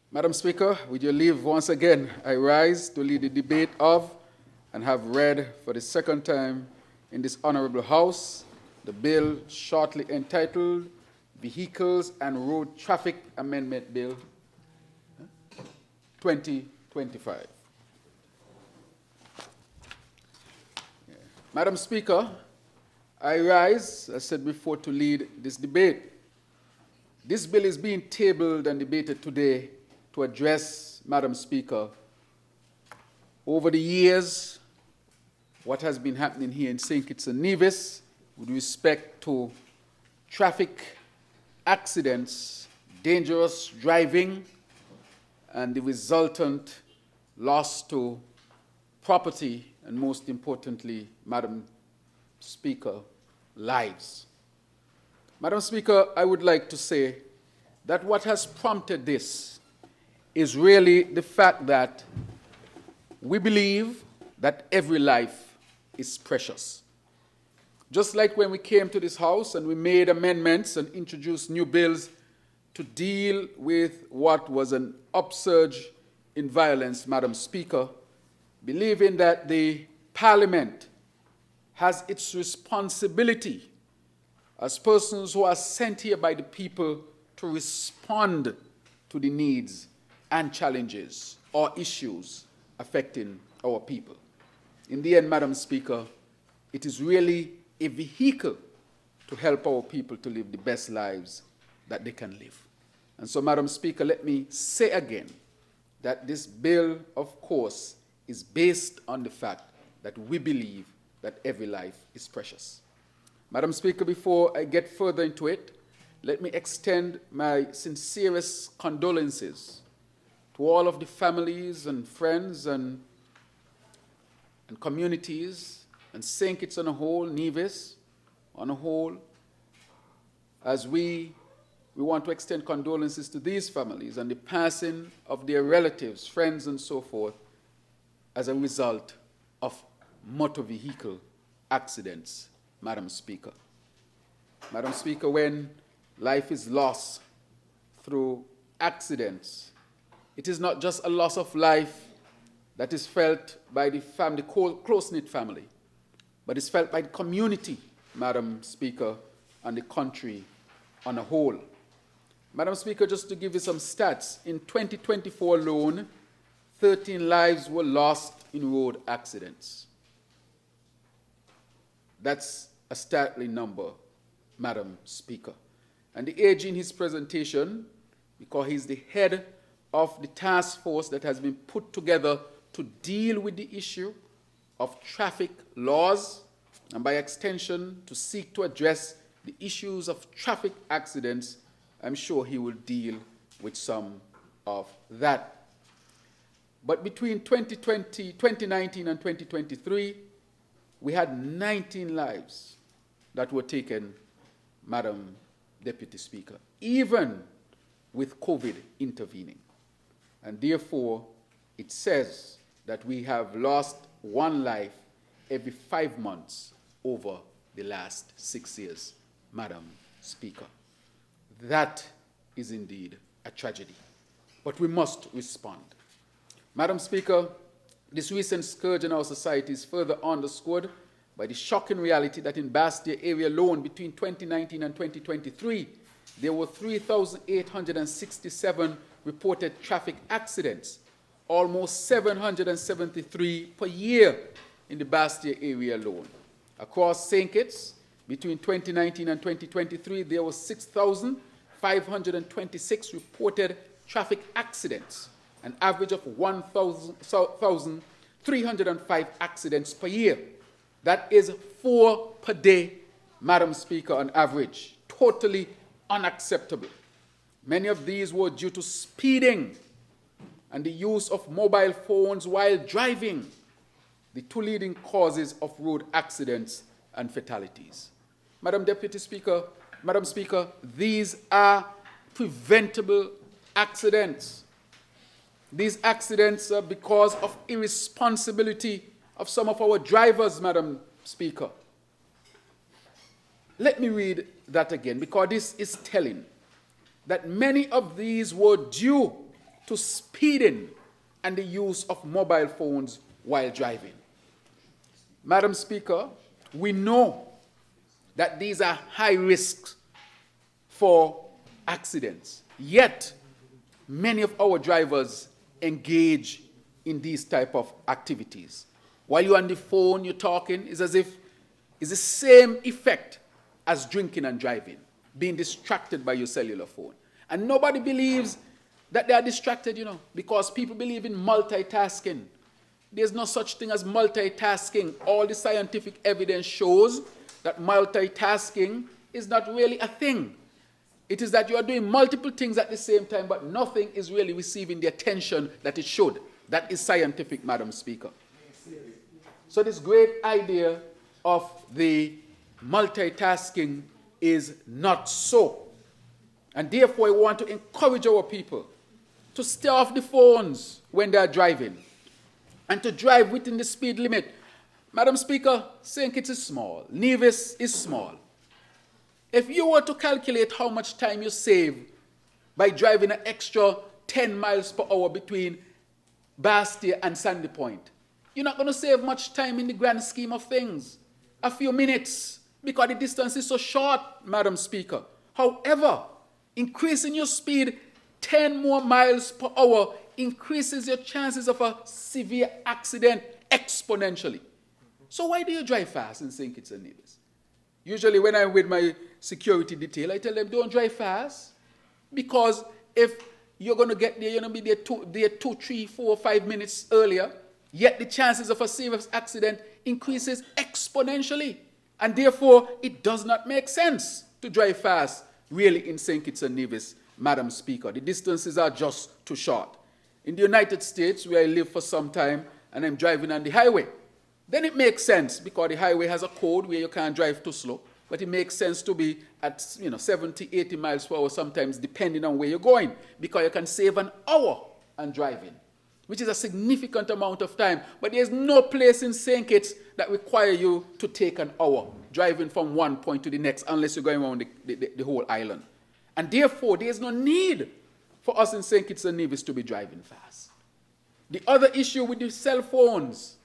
Madam Speaker, with your leave once again, I rise to lead the debate of and have read for the second time in this Honorable House the bill shortly entitled Vehicles and Road Traffic Amendment Bill 2025. Madam Speaker, I rise, as said before, to lead this debate. This bill is being tabled and debated today to address, Madam Speaker, over the years, what has been happening here in St. Kitts and Nevis with respect to traffic accidents, dangerous driving, and the resultant loss to property, and most importantly, Madam Speaker, lives. Madam Speaker, I would like to say that what has prompted this is really the fact that we believe that every life is precious. Just like when we came to this house and we made amendments and introduced new bills to deal with what was an upsurge in violence, Madam Speaker, believing that the Parliament has its responsibility as persons who are sent here by the people to respond to the needs and challenges or issues affecting our people. In the end, Madam Speaker, it is really a vehicle to help our people to live the best lives that they can live. And so, Madam Speaker, let me say again that this bill, of course, is based on the fact that we believe that every life is precious. Madam Speaker, before I get further into it, let me extend my sincerest condolences to all of the families and friends and communities, and St. Kitts on a whole, Nevis on a whole, as we want to extend condolences to these families and the passing of their relatives, friends, and so forth as a result of motor vehicle accidents, Madam Speaker. Madam Speaker, when life is lost through accidents, it is not just a loss of life that is felt by the family, close-knit family, but it's felt by the community, Madam Speaker, and the country on a whole. Madam Speaker, just to give you some stats, in 2024 alone, 13 lives were lost in road accidents. That's a startling number, Madam Speaker. And the AG in his presentation, because he's the head of the task force that has been put together to deal with the issue of traffic laws, and by extension to seek to address the issues of traffic accidents, I'm sure he will deal with some of that. But between 2019 and 2023, we had 19 lives that were taken, Madam Deputy Speaker, even with COVID intervening. And therefore, it says that we have lost one life every 5 months over the last 6 years, Madam Speaker. That is indeed a tragedy, but we must respond. Madam Speaker, this recent scourge in our society is further underscored by the shocking reality that in Bastia area alone between 2019 and 2023, there were 3,867 reported traffic accidents, almost 773 per year in the Bastia area alone. Across St. Kitts, between 2019 and 2023, there were 6,526 reported traffic accidents, an average of 1,305 accidents per year. That is 4 per day, Madam Speaker, on average. Totally unacceptable. Many of these were due to speeding and the use of mobile phones while driving, the two leading causes of road accidents and fatalities. Madam Speaker, these are preventable accidents. These accidents are because of irresponsibility of some of our drivers, Madam Speaker. Let me read that again, because this is telling that many of these were due to speeding and the use of mobile phones while driving. Madam Speaker, we know that these are high risks for accidents. Yet, many of our drivers engage in these type of activities. While you're on the phone, you're talking, it's as if it's the same effect as drinking and driving, being distracted by your cellular phone. And nobody believes that they are distracted, because people believe in multitasking. There's no such thing as multitasking. All the scientific evidence shows that multitasking is not really a thing. It is that you are doing multiple things at the same time, but nothing is really receiving the attention that it should. That is scientific, Madam Speaker. So this great idea of the multitasking is not so. And therefore, we want to encourage our people to stay off the phones when they are driving and to drive within the speed limit. Madam Speaker, St. Kitts is small. Nevis is small. If you were to calculate how much time you save by driving an extra 10 miles per hour between Bastia and Sandy Point, you're not going to save much time in the grand scheme of things. A few minutes, because the distance is so short, Madam Speaker. However, increasing your speed 10 more miles per hour increases your chances of a severe accident exponentially. So why do you drive fast in St. Kitts and Nevis? Usually when I'm with my security detail, I tell them, don't drive fast, because if you're going to get there, you're going to be there 2, 3, 4, 5 minutes earlier, yet the chances of a serious accident increases exponentially. And therefore, it does not make sense to drive fast, really, in St. Kitts and Nevis, Madam Speaker. The distances are just too short. In the United States, where I live for some time, and I'm driving on the highway, then it makes sense, because the highway has a code where you can't drive too slow, but it makes sense to be at 70, 80 miles per hour sometimes, depending on where you're going, because you can save an hour on driving, which is a significant amount of time. But there's no place in St. Kitts that require you to take an hour driving from one point to the next, unless you're going around the whole island. And therefore, there's no need for us in St. Kitts and Nevis to be driving fast. The other issue with the cell phones,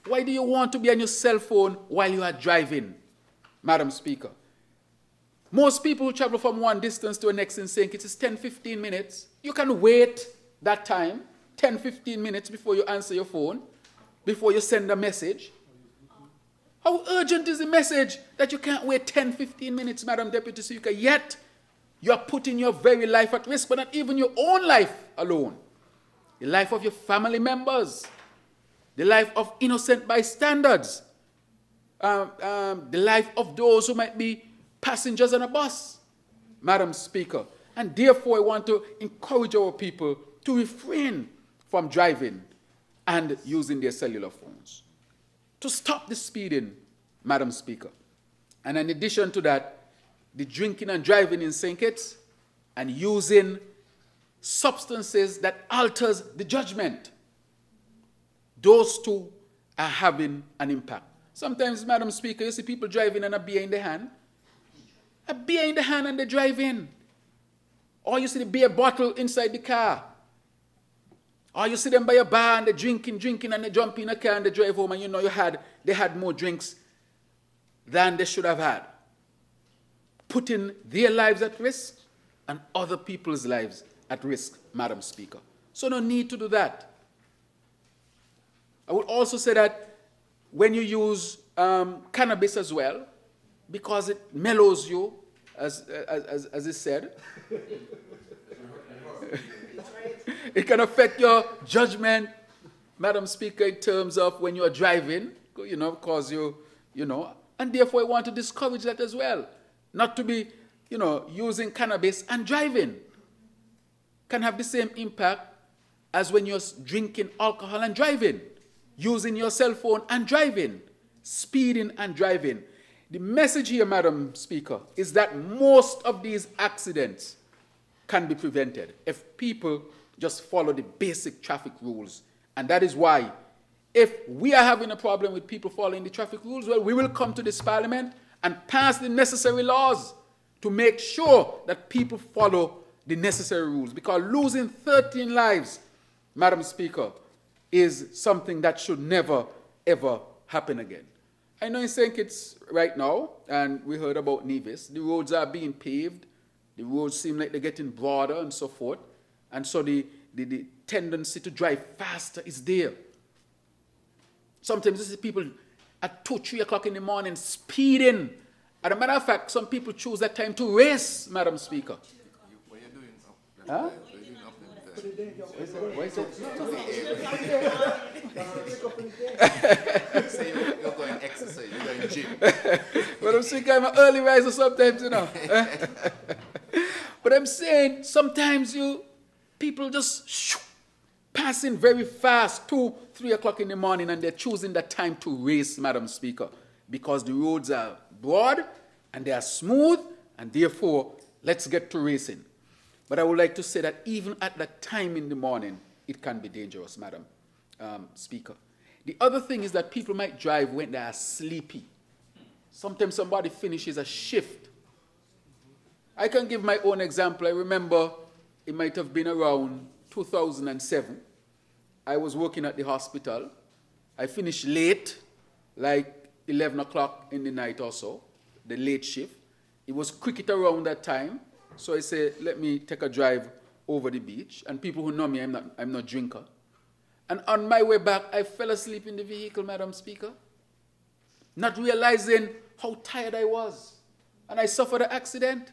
why do you want to be on your cell phone while you are driving, Madam Speaker? Most people who travel from one distance to the next in St. Kitts is 10, 15 minutes. You can wait that time, 10, 15 minutes before you answer your phone, before you send a message. How urgent is the message that you can't wait 10, 15 minutes, Madam Deputy Speaker? Yet, you're putting your very life at risk, but not even your own life alone. The life of your family members, the life of innocent bystanders, the life of those who might be passengers on a bus, Madam Speaker. And therefore, I want to encourage our people to refrain from driving and using their cellular phones, to stop the speeding, Madam Speaker. And in addition to that, the drinking and driving in St. Kitts and using substances that alters the judgment, those two are having an impact. Sometimes, Madam Speaker, you see people driving and a beer in the hand. A beer in the hand and they drive in. Or you see the beer bottle inside the car. Or you see them by a bar and they're drinking, and they jump in a car and they drive home, and they had more drinks than they should have had, putting their lives at risk and other people's lives at risk, Madam Speaker. So no need to do that. I would also say that when you use cannabis as well, because it mellows you, as is said, it can affect your judgment, Madam Speaker, in terms of when you are driving, because and therefore I want to discourage that as well. Not to be, using cannabis and driving can have the same impact as when you're drinking alcohol and driving, using your cell phone and driving, speeding and driving. The message here, Madam Speaker, is that most of these accidents can be prevented if people just follow the basic traffic rules. And that is why, if we are having a problem with people following the traffic rules, well, we will come to this Parliament and pass the necessary laws to make sure that people follow the necessary rules, because losing 13 lives, Madam Speaker, is something that should never, ever happen again. I know in St. Kitts right now, and we heard about Nevis, the roads are being paved, the roads seem like they're getting broader and so forth, and so the tendency to drive faster is there. Sometimes you see people at 2, 3 o'clock in the morning speeding. As a matter of fact, some people choose that time to race, Madam Speaker. What are you doing up Huh? there? What are you doing up there? What is it? Say you're going exercise, you're going gym. But I'm saying I'm an early riser sometimes, you know. But I'm saying sometimes people just passing very fast, 2, 3 o'clock in the morning, and they're choosing that time to race, Madam Speaker, because the roads are broad and they are smooth, and therefore, let's get to racing. But I would like to say that even at that time in the morning, it can be dangerous, Madam Speaker. The other thing is that people might drive when they are sleepy. Sometimes somebody finishes a shift. I can give my own example. I remember it might have been around 2007. I was working at the hospital. I finished late, like 11 o'clock in the night or so, the late shift. It was cricket around that time. So I said, let me take a drive over the beach. And people who know me, I'm not a drinker. And on my way back, I fell asleep in the vehicle, Madam Speaker, not realizing how tired I was. And I suffered an accident.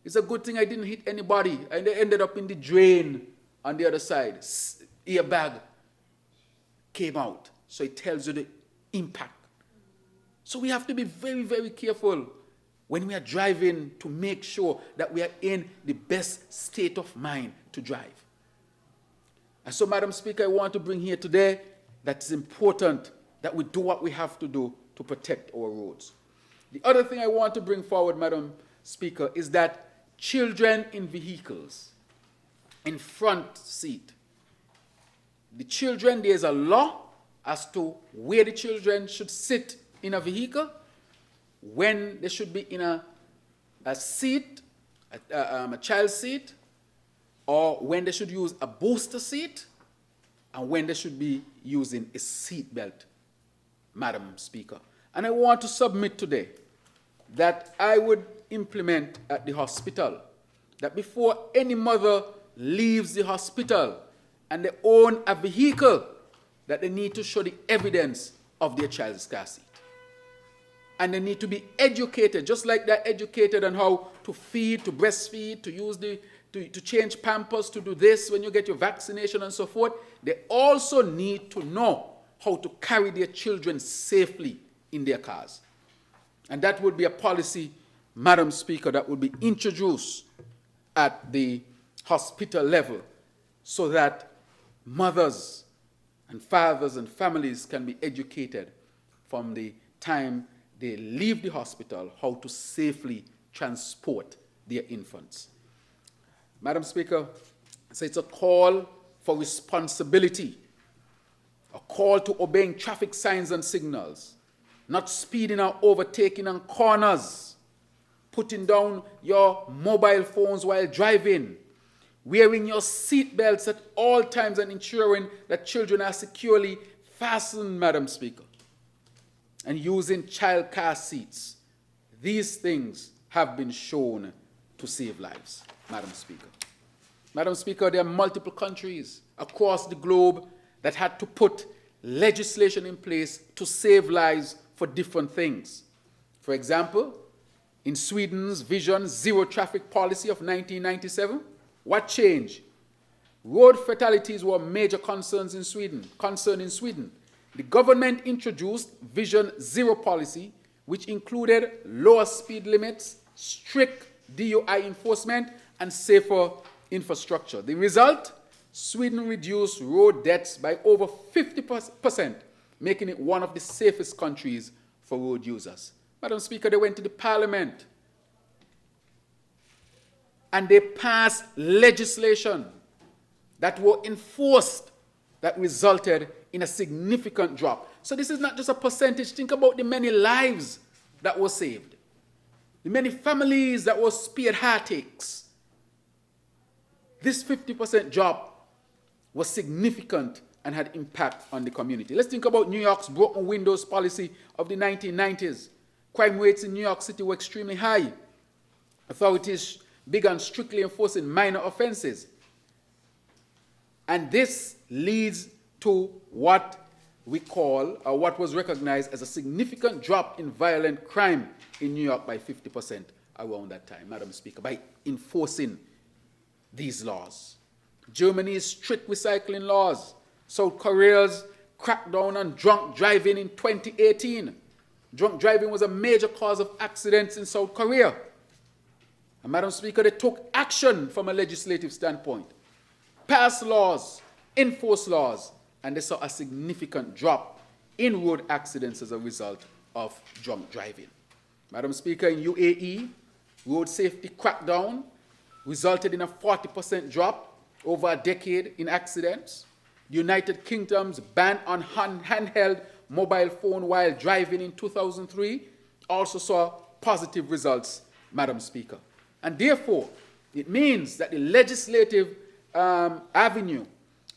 It's a good thing I didn't hit anybody. And I ended up in the drain on the other side. Airbag came out. So it tells you the impact. So we have to be very, very careful when we are driving to make sure that we are in the best state of mind to drive. And so, Madam Speaker, I want to bring here today that it's important that we do what we have to do to protect our roads. The other thing I want to bring forward, Madam Speaker, is that children in vehicles, in front seat, the children, there's a law as to where the children should sit in a vehicle, when they should be in a seat, a child seat, or when they should use a booster seat, and when they should be using a seat belt, Madam Speaker. And I want to submit today that I would implement at the hospital that before any mother leaves the hospital and they own a vehicle, that they need to show the evidence of their child's car seat. And they need to be educated, just like they're educated on how to feed, to breastfeed, to use to change pampers, to do this when you get your vaccination and so forth. They also need to know how to carry their children safely in their cars. And that would be a policy, Madam Speaker, that would be introduced at the hospital level so that mothers and fathers and families can be educated from the time they leave the hospital how to safely transport their infants. Madam Speaker, so it's a call for responsibility, a call to obeying traffic signs and signals, not speeding or overtaking on corners, putting down your mobile phones while driving, wearing your seat belts at all times and ensuring that children are securely fastened, Madam Speaker, and using child car seats. These things have been shown to save lives, Madam Speaker. Madam Speaker, there are multiple countries across the globe that had to put legislation in place to save lives for different things. For example, in Sweden's Vision Zero Traffic Policy of 1997, what changed? Road fatalities were a major concern in Sweden. The government introduced Vision Zero policy, which included lower speed limits, strict DUI enforcement, and safer infrastructure. The result? Sweden reduced road deaths by over 50%, making it one of the safest countries for road users. Madam Speaker, they went to the parliament and they passed legislation that were enforced that resulted in a significant drop. So this is not just a percentage. Think about the many lives that were saved, the many families that were spared heartaches, This 50% drop was significant and had impact on the community. Let's think about New York's broken windows policy of the 1990s. Crime rates in New York City were extremely high. Authorities began strictly enforcing minor offenses. And this leads to what we call, or what was recognized as a significant drop in violent crime in New York by 50% around that time, Madam Speaker, by enforcing these laws. Germany's strict recycling laws. South Korea's crackdown on drunk driving in 2018. Drunk driving was a major cause of accidents in South Korea. And Madam Speaker, they took action from a legislative standpoint. Passed laws, enforced laws, and they saw a significant drop in road accidents as a result of drunk driving. Madam Speaker, in UAE, road safety crackdown resulted in a 40% drop over a decade in accidents. The United Kingdom's ban on handheld mobile phone while driving in 2003 also saw positive results, Madam Speaker. And therefore, it means that the legislative avenue,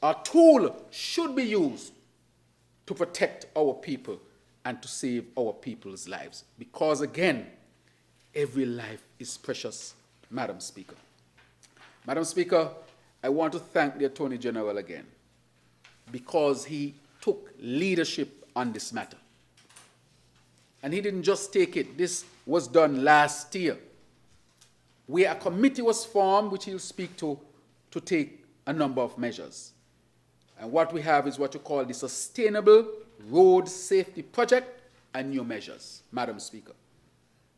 our tool, should be used to protect our people and to save our people's lives. Because again, every life is precious, Madam Speaker. Madam Speaker, I want to thank the Attorney General again because he took leadership on this matter. And he didn't just take it. This was done last year, where a committee was formed, which he'll speak to take a number of measures. And what we have is what you call the Sustainable Road Safety Project and new measures, Madam Speaker.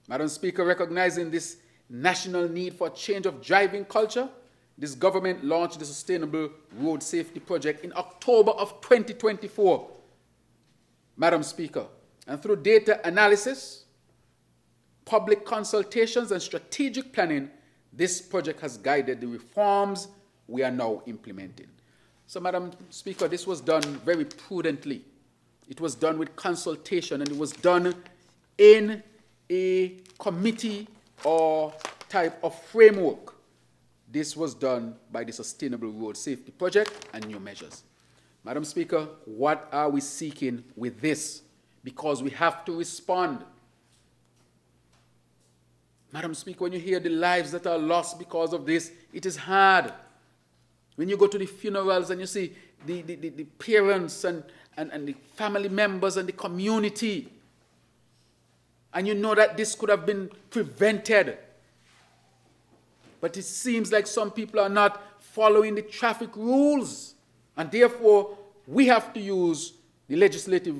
Madam Speaker, recognizing this national need for a change of driving culture, this government launched the Sustainable Road Safety Project in October of 2024, Madam Speaker. And through data analysis, public consultations, and strategic planning, this project has guided the reforms we are now implementing. So, Madam Speaker, this was done very prudently. It was done with consultation, and it was done in a committee or type of framework. This was done by the Sustainable Road Safety Project and new measures. Madam Speaker, what are we seeking with this? Because we have to respond. Madam Speaker, when you hear the lives that are lost because of this, it is hard. When you go to the funerals and you see the parents and the family members and the community, and you know that this could have been prevented, but it seems like some people are not following the traffic rules, and therefore we have to use the legislative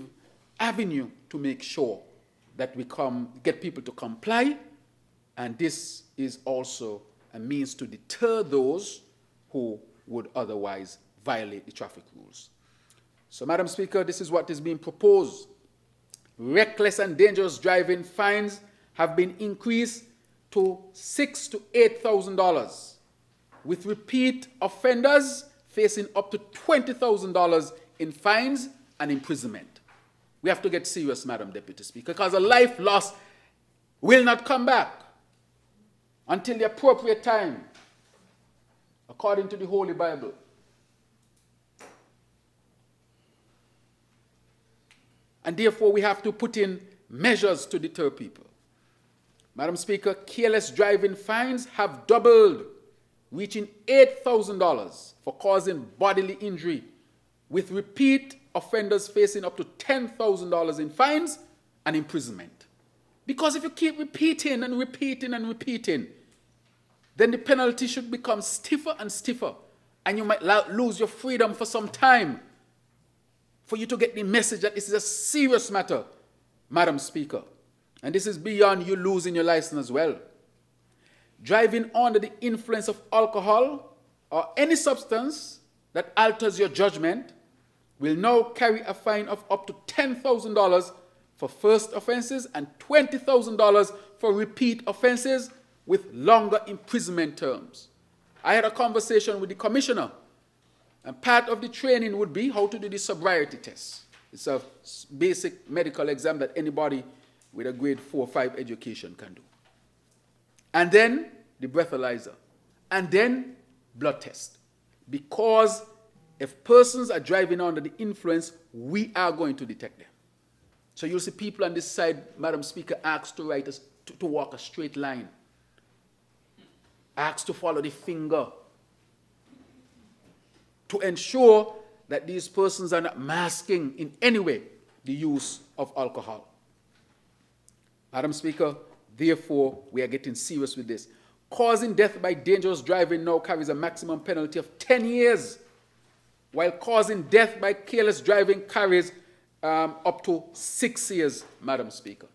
avenue to make sure that we get people to comply, and this is also a means to deter those who would otherwise violate the traffic rules. So, Madam Speaker, this is what is being proposed. Reckless and dangerous driving fines have been increased to $6,000 to $8,000, with repeat offenders facing up to $20,000 in fines and imprisonment. We have to get serious, Madam Deputy Speaker, because a life lost will not come back until the appropriate time, according to the Holy Bible. And therefore, we have to put in measures to deter people. Madam Speaker, careless driving fines have doubled, reaching $8,000 for causing bodily injury, with repeat offenders facing up to $10,000 in fines and imprisonment. Because if you keep repeating and repeating and repeating, then the penalty should become stiffer and stiffer, and you might lose your freedom for some time, for you to get the message that this is a serious matter, Madam Speaker. And this is beyond you losing your license as well. Driving under the influence of alcohol or any substance that alters your judgment will now carry a fine of up to $10,000 for first offenses and $20,000 for repeat offenses, with longer imprisonment terms. I had a conversation with the commissioner, and part of the training would be how to do the sobriety test. It's a basic medical exam that anybody with a grade 4 or 5 education can do. And then the breathalyzer. And then blood test. Because if persons are driving under the influence, we are going to detect them. So you'll see people on this side, Madam Speaker, asked to walk a straight line. Asked to follow the finger. To ensure that these persons are not masking in any way the use of alcohol. Madam Speaker, therefore, we are getting serious with this. Causing death by dangerous driving now carries a maximum penalty of 10 years, while causing death by careless driving carries up to 6 years, Madam Speaker.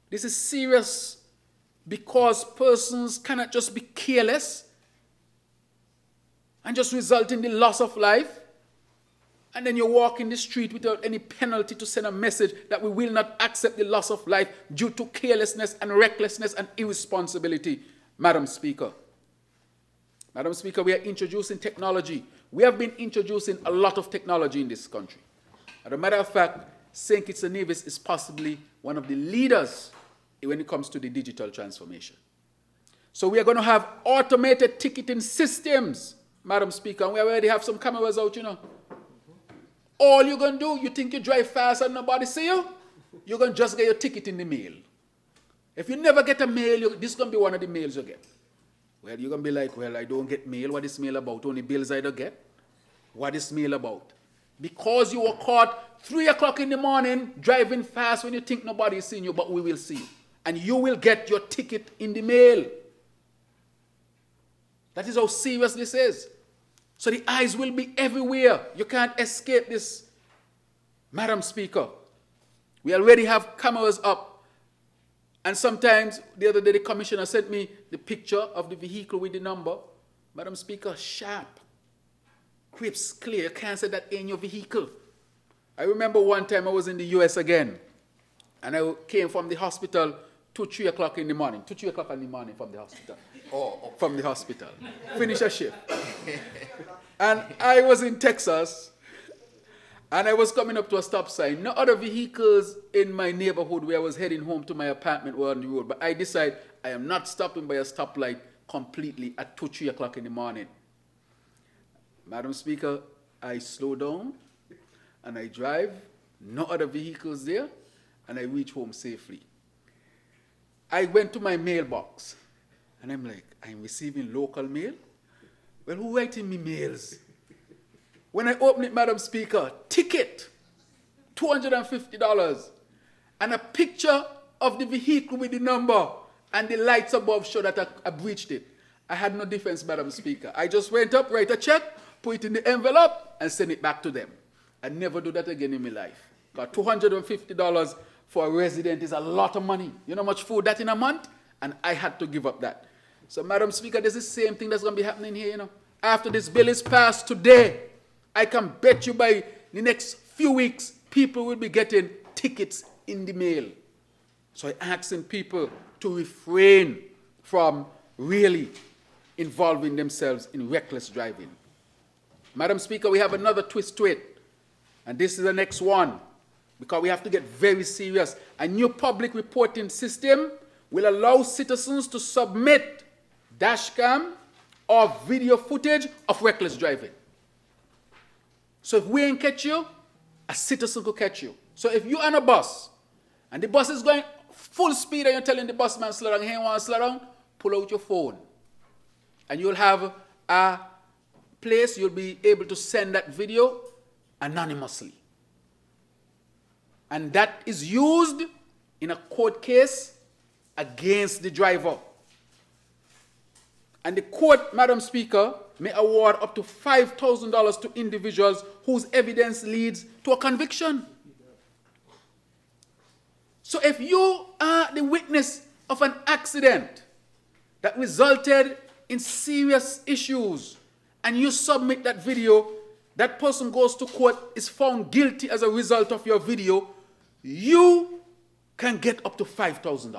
This is serious because persons cannot just be careless and just result in the loss of life, and then you walk in the street without any penalty to send a message that we will not accept the loss of life due to carelessness and recklessness and irresponsibility, Madam Speaker. Madam Speaker, we are introducing technology. We have been introducing a lot of technology in this country. As a matter of fact, St. Kitts and Nevis is possibly one of the leaders when it comes to the digital transformation. So we are going to have automated ticketing systems, Madam Speaker, and we already have some cameras out, you know. All you're going to do, you think you drive fast and nobody see you, you're going to just get your ticket in the mail. If you never get a mail, this is going to be one of the mails you get. Well, you're going to be like, well, I don't get mail. What is mail about? Only bills I don't get. What is mail about? Because you were caught 3 o'clock in the morning driving fast when you think nobody is seeing you, but we will see you. And you will get your ticket in the mail. That is how serious this is. So the eyes will be everywhere. You can't escape this, Madam Speaker. We already have cameras up. And sometimes, the other day, the commissioner sent me the picture of the vehicle with the number. Madam Speaker, sharp, crisp, clear. You can't say that ain't your vehicle. I remember one time I was in the US again, and I came from the hospital 3 o'clock in the morning. 3 o'clock in the morning from the hospital. Oh. From the hospital. Finish a shift. And I was in Texas, and I was coming up to a stop sign. No other vehicles in my neighborhood where I was heading home to my apartment were on the road. But I decided I am not stopping by a stoplight completely at 3 o'clock in the morning. Madam Speaker, I slow down, and I drive. No other vehicles there, and I reach home safely. I went to my mailbox, and I'm like, I'm receiving local mail? Well, who writing me mails? When I open it, Madam Speaker, ticket, $250, and a picture of the vehicle with the number, and the lights above show that I breached it. I had no defense, Madam Speaker. I just went up, write a check, put it in the envelope, and send it back to them. I never do that again in my life. But $250 for a resident is a lot of money. You know how much food that in a month? And I had to give up that. So, Madam Speaker, there's the same thing that's going to be happening here, you know. After this bill is passed today, I can bet you by the next few weeks, people will be getting tickets in the mail. So I'm asking people to refrain from really involving themselves in reckless driving. Madam Speaker, we have another twist to it. And this is the next one, because we have to get very serious. A new public reporting system will allow citizens to submit dashcam or video footage of reckless driving. So if we ain't catch you, a citizen could catch you. So if you're on a bus, and the bus is going full speed and you're telling the busman, slow down, he ain't want to slow down, pull out your phone. And you'll have a place you'll be able to send that video anonymously. And that is used in a court case against the driver. And the court, Madam Speaker, may award up to $5,000 to individuals whose evidence leads to a conviction. So if you are the witness of an accident that resulted in serious issues and you submit that video, that person goes to court, is found guilty as a result of your video, you can get up to $5,000.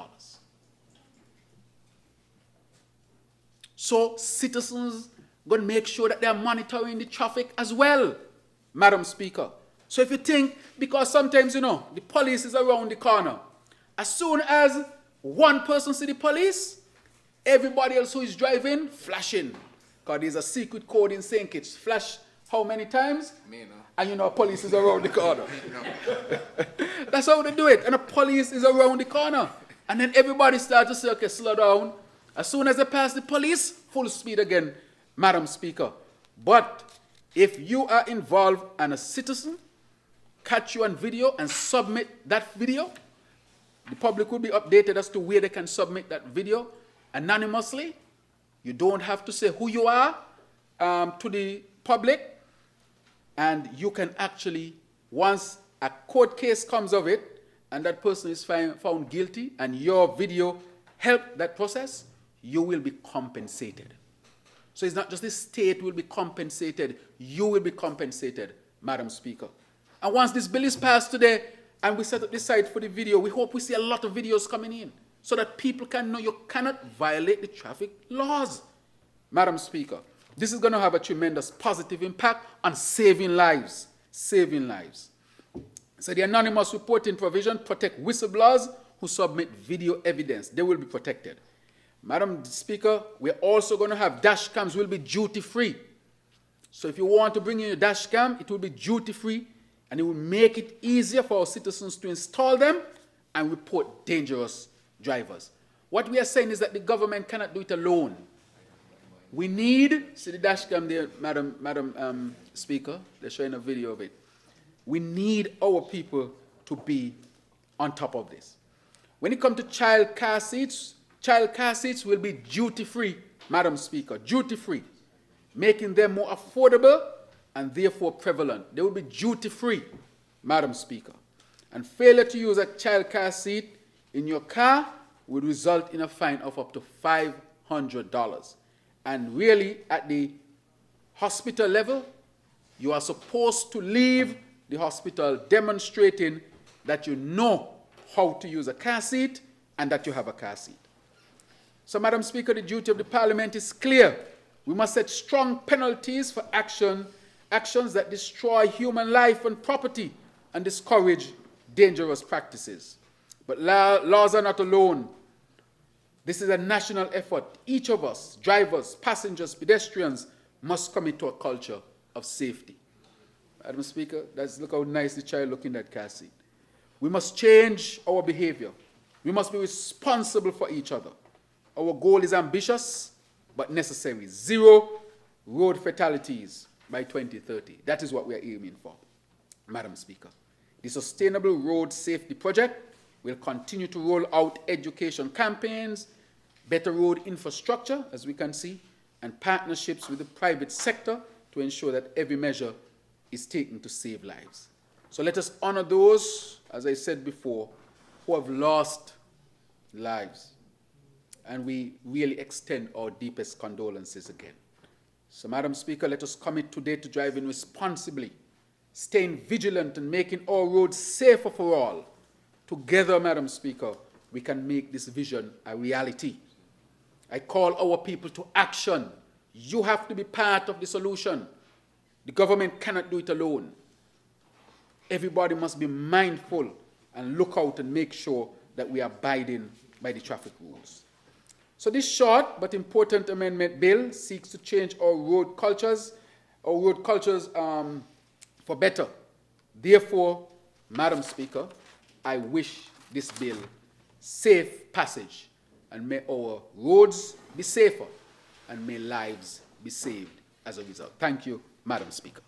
So citizens going to make sure that they are monitoring the traffic as well, Madam Speaker. So if you think, because sometimes, you know, the police is around the corner, as soon as one person see the police, everybody else who is driving, flashing. Because there's a secret code in St. Kitts. Flash how many times? Me, no. And you know police is around the corner. No. That's how they do it. And the police is around the corner. And then everybody starts to say, okay, slow down. As soon as they pass the police, full speed again, Madam Speaker. But if you are involved and a citizen, catch you on video and submit that video, the public will be updated as to where they can submit that video anonymously. You don't have to say who you are to the public. And you can actually, once a court case comes of it, and that person is found guilty, and your video helped that process, you will be compensated. So it's not just the state will be compensated, you will be compensated, Madam Speaker. And once this bill is passed today, and we set up this site for the video, we hope we see a lot of videos coming in, so that people can know you cannot violate the traffic laws. Madam Speaker, this is going to have a tremendous positive impact on saving lives. Saving lives. So the anonymous reporting provision protect whistleblowers who submit video evidence. They will be protected. Madam Speaker, we're also going to have dash cams will be duty-free. So if you want to bring in your dash cam, it will be duty-free, and it will make it easier for our citizens to install them and report dangerous drivers. What we are saying is that the government cannot do it alone. We need, see the dash cam there, Madam Speaker, they're showing a video of it. We need our people to be on top of this. When it comes to child car seats will be duty-free, Madam Speaker, duty-free, making them more affordable and therefore prevalent. They will be duty-free, Madam Speaker. And failure to use a child car seat in your car would result in a fine of up to $500. And really, at the hospital level, you are supposed to leave the hospital demonstrating that you know how to use a car seat and that you have a car seat. So, Madam Speaker, the duty of the Parliament is clear. We must set strong penalties for actions that destroy human life and property and discourage dangerous practices. But laws are not alone. This is a national effort. Each of us, drivers, passengers, pedestrians, must commit to a culture of safety. Madam Speaker, look how nice the child looks in that car seat. We must change our behavior. We must be responsible for each other. Our goal is ambitious but necessary. 0 road fatalities by 2030. That is what we are aiming for, Madam Speaker. The Sustainable Road Safety Project will continue to roll out education campaigns, better road infrastructure, as we can see, and partnerships with the private sector to ensure that every measure is taken to save lives. So let us honor those, as I said before, who have lost lives. And we really extend our deepest condolences again. So, Madam Speaker, let us commit today to driving responsibly, staying vigilant and making our roads safer for all. Together, Madam Speaker, we can make this vision a reality. I call our people to action. You have to be part of the solution. The government cannot do it alone. Everybody must be mindful and look out and make sure that we are abiding by the traffic rules. So this short but important amendment bill seeks to change our road cultures for better. Therefore, Madam Speaker, I wish this bill safe passage, and may our roads be safer, and may lives be saved as a result. Thank you, Madam Speaker.